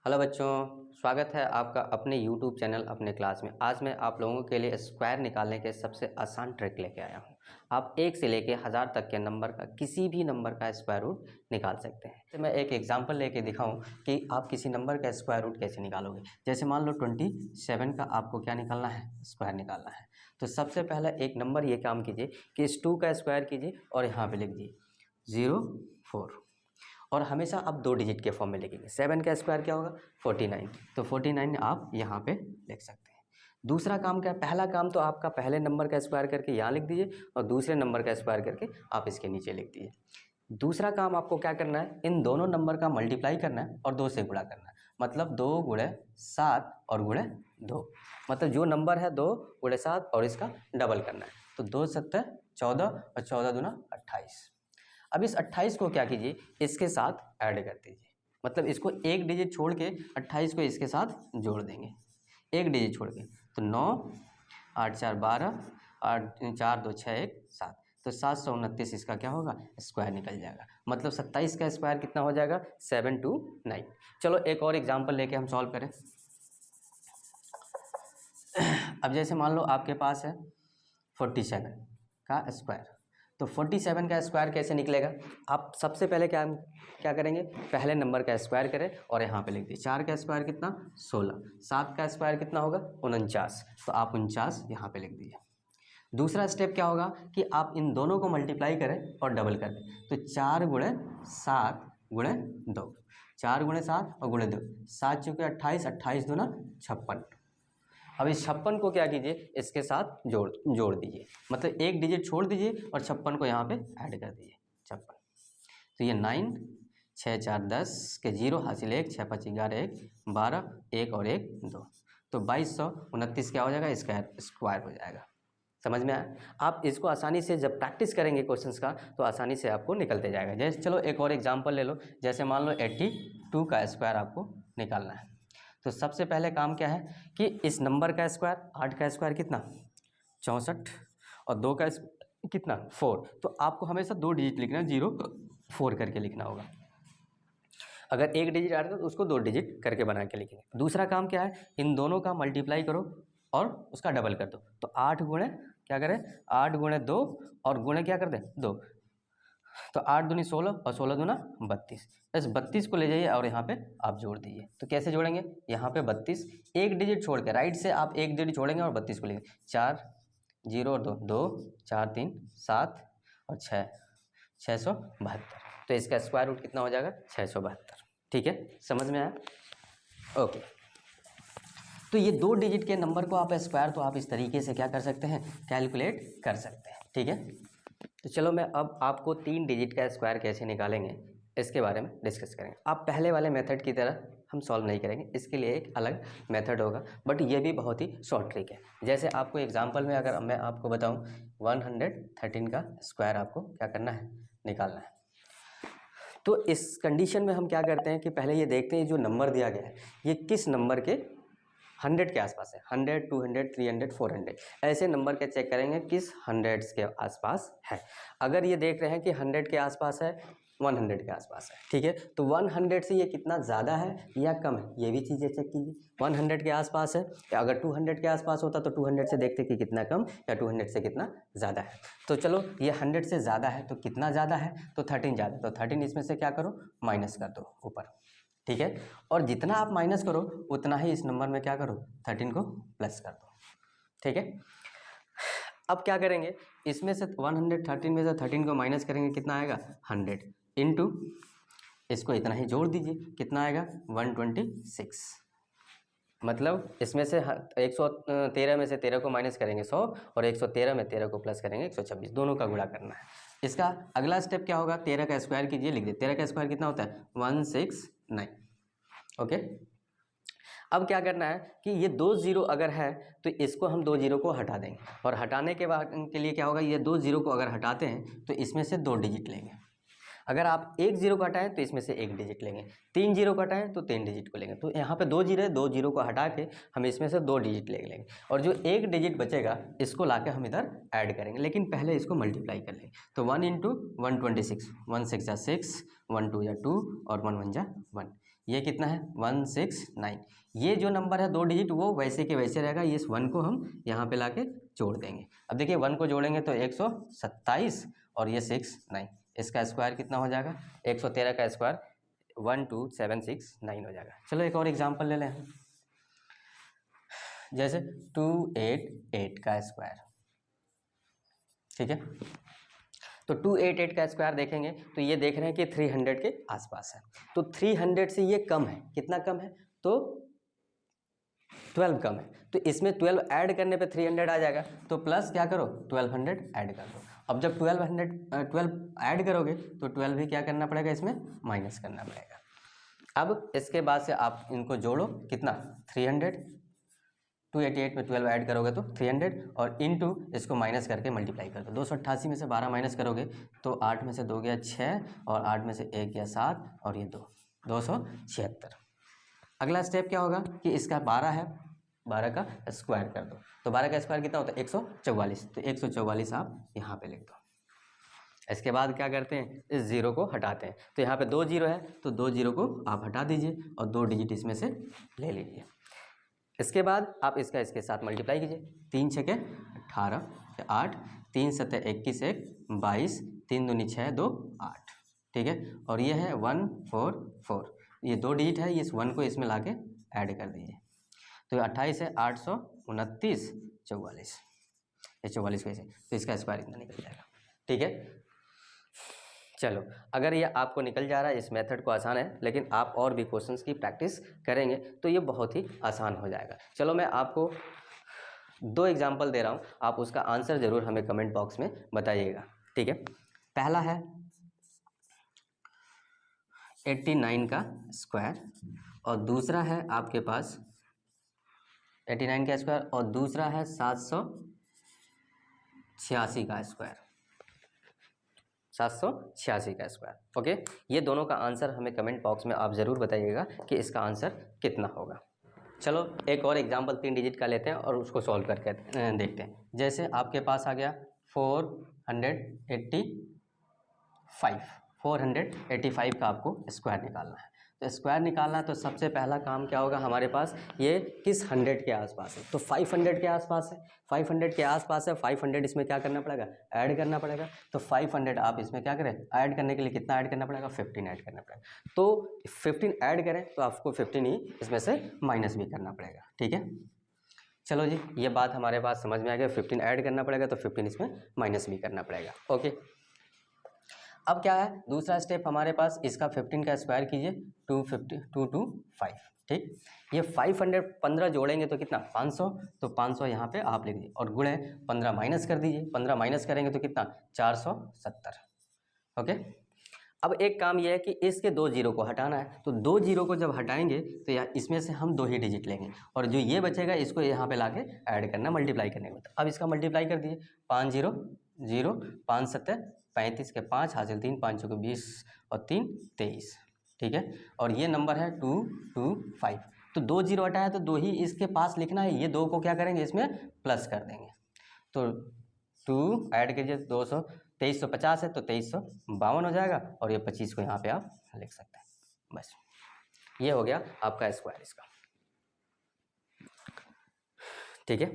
Hello बच्चों, स्वागत है आपका अपने YouTube चैनल अपने क्लास में। आज मैं आप लोगों के लिए स्क्वायर निकालने के सबसे आसान ट्रिक लेके आया हूँ। आप 1 से लेके 1000 तक के नंबर का किसी भी नंबर का स्क्वायर रूट निकाल सकते हैं। तो मैं एक एग्जांपल लेके दिखाऊं कि आप किसी नंबर का स्क्वायर रूट कैसे निकालोगे। जैसे मान लो 27 का आपको क्या निकालना है, स्क्वायर निकालना है। तो सबसे पहला एक नंबर ये काम कीजिए कि इस 2 का स्क्वायर कीजिए और यहाँ पर लिख दीजिए 04 और हमेशा आप 2 डिजिट के फॉर्म में लिखेंगे। 7 का स्क्वायर क्या होगा, 49। तो 49 आप यहाँ पे लिख सकते हैं। दूसरा काम क्या है, पहला काम तो आपका पहले नंबर का स्क्वायर करके यहाँ लिख दीजिए और दूसरे नंबर का स्क्वायर करके आप इसके नीचे लिख दीजिए। दूसरा काम आपको क्या करना है, इन दोनों नंबर का मल्टीप्लाई करना है और 2 से गुणा करना है। मतलब 2 गुणे 7 और गुणे 2, मतलब जो नंबर है 2 गुणे 7 और इसका डबल करना है। तो 2 7 14 और 14 दूना 28। अब इस 28 को क्या कीजिए, इसके साथ ऐड कर दीजिए। मतलब इसको एक डिजिट छोड़ के 28 को इसके साथ जोड़ देंगे, एक डिजिट छोड़ के। तो 9 8 4 12 8 4 2 6 1 7। तो 729 इसका क्या होगा, स्क्वायर निकल जाएगा। मतलब 27 का स्क्वायर कितना हो जाएगा, 729। चलो एक और एग्जाम्पल लेके हम सॉल्व करें। अब जैसे मान लो आपके पास है 47 का स्क्वायर। तो 47 का स्क्वायर कैसे निकलेगा, आप सबसे पहले क्या क्या करेंगे, पहले नंबर का स्क्वायर करें और यहाँ पे लिख दीजिए। 4 का स्क्वायर कितना, 16। 7 का स्क्वायर कितना होगा, 49। तो आप 49 यहाँ पे लिख दीजिए। दूसरा स्टेप क्या होगा कि आप इन दोनों को मल्टीप्लाई करें और डबल कर दें। तो 4 गुणे 7 गुणे 2, 4 गुणे 7 और गुणे 2, 7 चूँकि 28, 28 दूना 56। अब इस 56 को क्या कीजिए, इसके साथ जोड़ दीजिए। मतलब एक डिजिट छोड़ दीजिए और 56 को यहाँ पे ऐड कर दीजिए, 56। तो ये 9 6 4 10 के 0 हासिल 1 6 5 11 1 12 1 और 1 2। तो 2229 क्या हो जाएगा, इसका स्क्वायर हो जाएगा। समझ में आया। आप इसको आसानी से जब प्रैक्टिस करेंगे क्वेश्चंस का तो आसानी से आपको निकलते जाएगा। जैसे चलो एक और एग्जांपल ले लो। जैसे मान लो 82 का स्क्वायर आपको निकालना है। तो सबसे पहले काम क्या है कि इस नंबर का स्क्वायर, 8 का स्क्वायर कितना 64 और 2 का कितना 4। तो आपको हमेशा 2 डिजिट लिखना है, 0 4 करके लिखना होगा। अगर एक डिजिट आ रहा है तो उसको 2 डिजिट करके बना के लिखेंगे। दूसरा काम क्या है, इन दोनों का मल्टीप्लाई करो और उसका डबल कर दो। तो 8 गुणे क्या करें, 8 गुणे 2 और गुणे क्या कर दें 2। तो 8 दूनी 16 और 16 दूना 32। इस 32 को ले जाइए और यहाँ पे आप जोड़ दीजिए। तो कैसे जोड़ेंगे, यहाँ पे 32 एक डिजिट छोड़ के, राइट से आप एक डिजिट छोड़ेंगे और 32 को लेंगे। 4 0 और 2 2 4 3 7 और 6 672। तो इसका स्क्वायर रूट कितना हो जाएगा, 672। ठीक है, समझ में आया। ओके, तो ये 2 डिजिट के नंबर को आप स्क्वायर तो आप इस तरीके से क्या कर सकते हैं, कैलकुलेट कर सकते हैं। ठीक है, तो चलो मैं अब आपको 3 डिजिट का स्क्वायर कैसे निकालेंगे इसके बारे में डिस्कस करेंगे। आप पहले वाले मेथड की तरह हम सॉल्व नहीं करेंगे, इसके लिए एक अलग मेथड होगा, बट ये भी बहुत ही शॉर्ट ट्रिक है। जैसे आपको एग्जांपल में अगर मैं आपको बताऊं 113 का स्क्वायर आपको क्या करना है, निकालना है। तो इस कंडीशन में हम क्या करते हैं कि पहले ये देखते हैं जो नंबर दिया गया है ये किस नंबर के 100 के आसपास है। 100 200 300 400 ऐसे नंबर के चेक करेंगे किस 100 के आसपास है। अगर ये देख रहे हैं कि 100 के आसपास है, 100 के आसपास है, ठीक है, तो 100 से ये कितना ज़्यादा है या कम है, ये भी चीज़ें चेक कीजिए। 100 के आसपास है, या अगर 200 के आसपास होता तो 200 से देखते कि कितना कम या 200 से कितना ज़्यादा है। तो चलो ये 100 से ज़्यादा है, तो कितना ज़्यादा है, तो 13 ज़्यादा, तो 13 इसमें से क्या करो, माइनस कर दो ऊपर। ठीक है, और जितना आप माइनस करो उतना ही इस नंबर में क्या करो, 13 को प्लस कर दो। ठीक है, अब क्या करेंगे, इसमें से 113 में से 13 को माइनस करेंगे, कितना आएगा 100 इंटू इसको इतना ही जोड़ दीजिए, कितना आएगा 126। मतलब इसमें से 113 में से 13 को माइनस करेंगे 100 और 113 में 13 को प्लस करेंगे 126, दोनों का गुणा करना है। इसका अगला स्टेप क्या होगा, 13 का स्क्वायर कीजिए, लिख दे 13 का स्क्वायर कितना होता है 169। ओके, अब क्या करना है कि ये 2 जीरो अगर है तो इसको हम 2 जीरो को हटा देंगे, और हटाने के बाद के लिए क्या होगा, ये 2 जीरो को अगर हटाते हैं तो इसमें से 2 डिजिट लेंगे। अगर आप 1 जीरो को हटाएं तो इसमें से 1 डिजिट लेंगे, 3 जीरो को हटाएं तो 3 डिजिट को लेंगे। तो यहाँ पे 2 जीरो है, 2 जीरो को हटा के हम इसमें से 2 डिजिट ले लेंगे, और जो 1 डिजिट बचेगा इसको लाके हम इधर ऐड करेंगे, लेकिन पहले इसको मल्टीप्लाई कर लेंगे। तो 1 इंटू 126, 1 6 जा 6, 1 2 जा 2 और 1 1 जा 1। ये कितना है 169। ये जो नंबर है 2 डिजिट वो वैसे के वैसे रहेगा, ये इस 1 को हम यहाँ पे लाके जोड़ देंगे। अब देखिए 1 को जोड़ेंगे तो 127 और ये 69, इसका स्क्वायर कितना हो जाएगा 113 का स्क्वायर 12769 हो जाएगा। चलो एक और एग्जाम्पल ले लें हम, जैसे 288 का स्क्वायर, ठीक है। तो 288 का स्क्वायर देखेंगे तो ये देख रहे हैं कि 300 के आसपास है, तो 300 से ये कम है, कितना कम है तो 12 कम है, तो इसमें 12 ऐड करने पे 300 आ जाएगा, तो प्लस क्या करो 1200 ऐड कर दो। अब जब 12 ऐड करोगे तो 12 भी क्या करना पड़ेगा, इसमें माइनस करना पड़ेगा। अब इसके बाद से आप इनको जोड़ो, कितना 300, 288 में 12 ऐड करोगे तो 300 और इनटू इसको माइनस करके मल्टीप्लाई कर दो। 288 में से 12 माइनस करोगे तो 8 में से 2 गया 6 और 8 में से 1 गया 7 और ये 276। अगला स्टेप क्या होगा कि इसका 12 है, 12 का स्क्वायर कर दो, तो 12 का स्क्वायर कितना होता है 144, तो 144 आप यहाँ पे लिख दो। इसके बाद क्या करते हैं, इस जीरो को हटाते हैं, तो यहाँ पे 2 जीरो है तो 2 जीरो को आप हटा दीजिए और 2 डिजिट इसमें से ले लीजिए। इसके बाद आप इसका इसके साथ मल्टीप्लाई कीजिए, 3 छके 18, 8, 3 सत्ते 21, 1 22, 3 दूनी 6, 2 8, ठीक है। और ये है 144, ये 2 डिजिट है, इस 1 को इसमें लाके ऐड कर दीजिए, तो 28 है 829 44, ये 44 कैसे, तो इसका स्क्वायर इतना निकल जाएगा, ठीक है। चलो अगर ये आपको निकल जा रहा है, इस मेथड को आसान है, लेकिन आप और भी क्वेश्चंस की प्रैक्टिस करेंगे तो ये बहुत ही आसान हो जाएगा। चलो मैं आपको 2 एग्जांपल दे रहा हूँ, आप उसका आंसर ज़रूर हमें कमेंट बॉक्स में बताइएगा, ठीक है। पहला है 89 का स्क्वायर और दूसरा है आपके पास 89 का स्क्वायर और दूसरा है 786 का स्क्वायर, 786 का स्क्वायर। ओके, ये दोनों का आंसर हमें कमेंट बॉक्स में आप ज़रूर बताइएगा कि इसका आंसर कितना होगा। चलो एक और एग्जांपल 3 डिजिट का लेते हैं और उसको सॉल्व करके देखते हैं। जैसे आपके पास आ गया 485 का आपको स्क्वायर निकालना है, तो स्क्वायर निकालना है तो सबसे पहला काम क्या होगा हमारे पास, ये किस 100 के आसपास है, तो 500 के आसपास है, 500 के आसपास है, 500 इसमें क्या करना पड़ेगा, ऐड करना पड़ेगा, तो 500 आप इसमें क्या करें, ऐड करने के लिए कितना ऐड करना पड़ेगा, 15 ऐड करना पड़ेगा, तो 15 ऐड करें तो आपको 15 ही इसमें से माइनस भी करना पड़ेगा, ठीक है। चलो जी, ये बात हमारे पास समझ में आ गया, 15 ऐड करना पड़ेगा तो 15 इसमें माइनस भी करना पड़ेगा, ओके। अब क्या है दूसरा स्टेप हमारे पास, इसका 15 का स्क्वायर कीजिए, 225, ठीक। ये 515 जोड़ेंगे तो कितना 500, तो 500 यहाँ पे आप लिख दीजिए और गुणे 15 माइनस कर दीजिए, 15 माइनस करेंगे तो कितना 470, ओके। अब एक काम यह है कि इसके 2 जीरो को हटाना है, तो 2 जीरो को जब हटाएंगे तो यहाँ इसमें से हम 2 ही डिजिट लेंगे और जो ये बचेगा इसको यहाँ पे लाके ऐड करना, मल्टीप्लाई करने के बाद। अब इसका मल्टीप्लाई कर दिए, 5 0 0, 5 7 35 के 5 हासिल 3, 5 चौके 20 और 3 23, ठीक है। और ये नंबर है 225, तो 2 जीरो हटाया तो 2 ही इसके पास लिखना है, ये 2 को क्या करेंगे इसमें प्लस कर देंगे, तो 2 ऐड कीजिए 200, 2350 है तो 2352 हो जाएगा और ये 25 को यहाँ पे आप लिख सकते हैं, बस ये हो गया आपका स्क्वायर इसका, ठीक है।